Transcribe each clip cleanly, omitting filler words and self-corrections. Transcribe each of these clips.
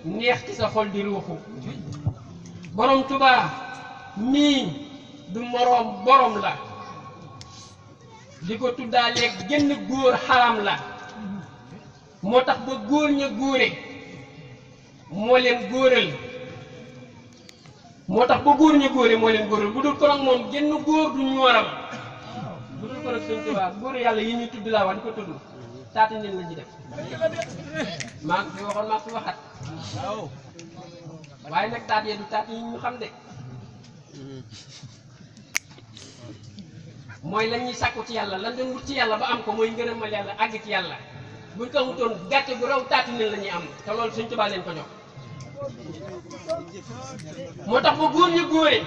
neex ci sa xol di ruuxu borom Tuubaa mii du moroom borom la di ko tuddaaleeg genn góor xaram la moo tax ba góor ña góore moo leen góoral moo tax ba góor ña góore moo leen góoral bu dul ko nag moom genn góor du ñooram bu dul ko nag Sëñ Tuubaa góor yàlla yi ñuy tudd laa wax di ko tudd taati nen la ci def maa ngi fi waxoon maa fi waxat waaye nag taat yee du taat yi ñu xam de mooy lan ñuy sàkku ci yàlla lan doon wut ci yàlla ba am ko mooy ngërëmal yàlla àgg ci yàlla buñ ko wutoon gàcce bu raw taati nen la ñuy am te loolu Sëñ Tuubaa leen ko jox moo tax ba góor ñu góore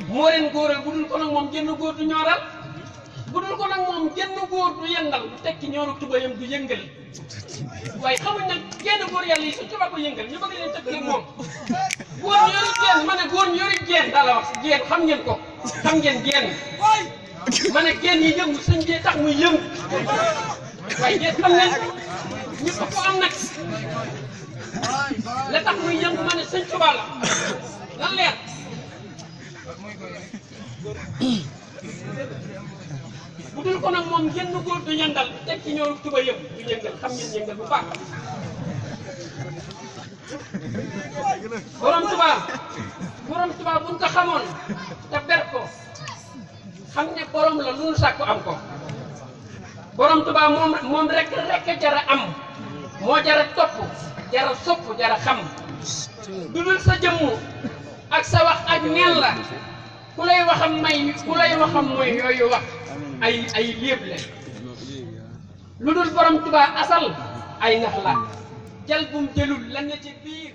moo leen góoral bu dul ko nag moom genn góor du ñooral bu dul ko nag moom genn góor du yëngal du tekki ñooru tubayam du yëngal waaye xamuñ nag genn góor yàlla yi Sëñ Tuubaa ko yëngal ñu bëgg leen tëkkee moom góor ñu yori geen ma ne góor ñu yori geen daa la wax geen xam ngeen ko xam ngeen geen ma ne geen yi yëngu sëñ bi tax muy yëngu waaye geen xam ngeen ñu ko am nag la tax muy yëngu ma ne Sëñ Tuubaa la lan leer bu dul ko nag moom genn góor du yëngal teg ci ñoom tuba yëpp du yëngal xam ngeen yëngal bu baax borom Tuubaa buñ ko xamoon te ber ko xam ne borom la lu nu sàkku am ko borom Tuubaa moom rek jara am moo jara topp jara sopp jara xam du dul sa jëmm ak sa wax ak neen la ku lay waxam mooy yooyu wax ay léeb la lu dul borom Tuubaa asal ay nax la jël bum jëlul lan na ci biir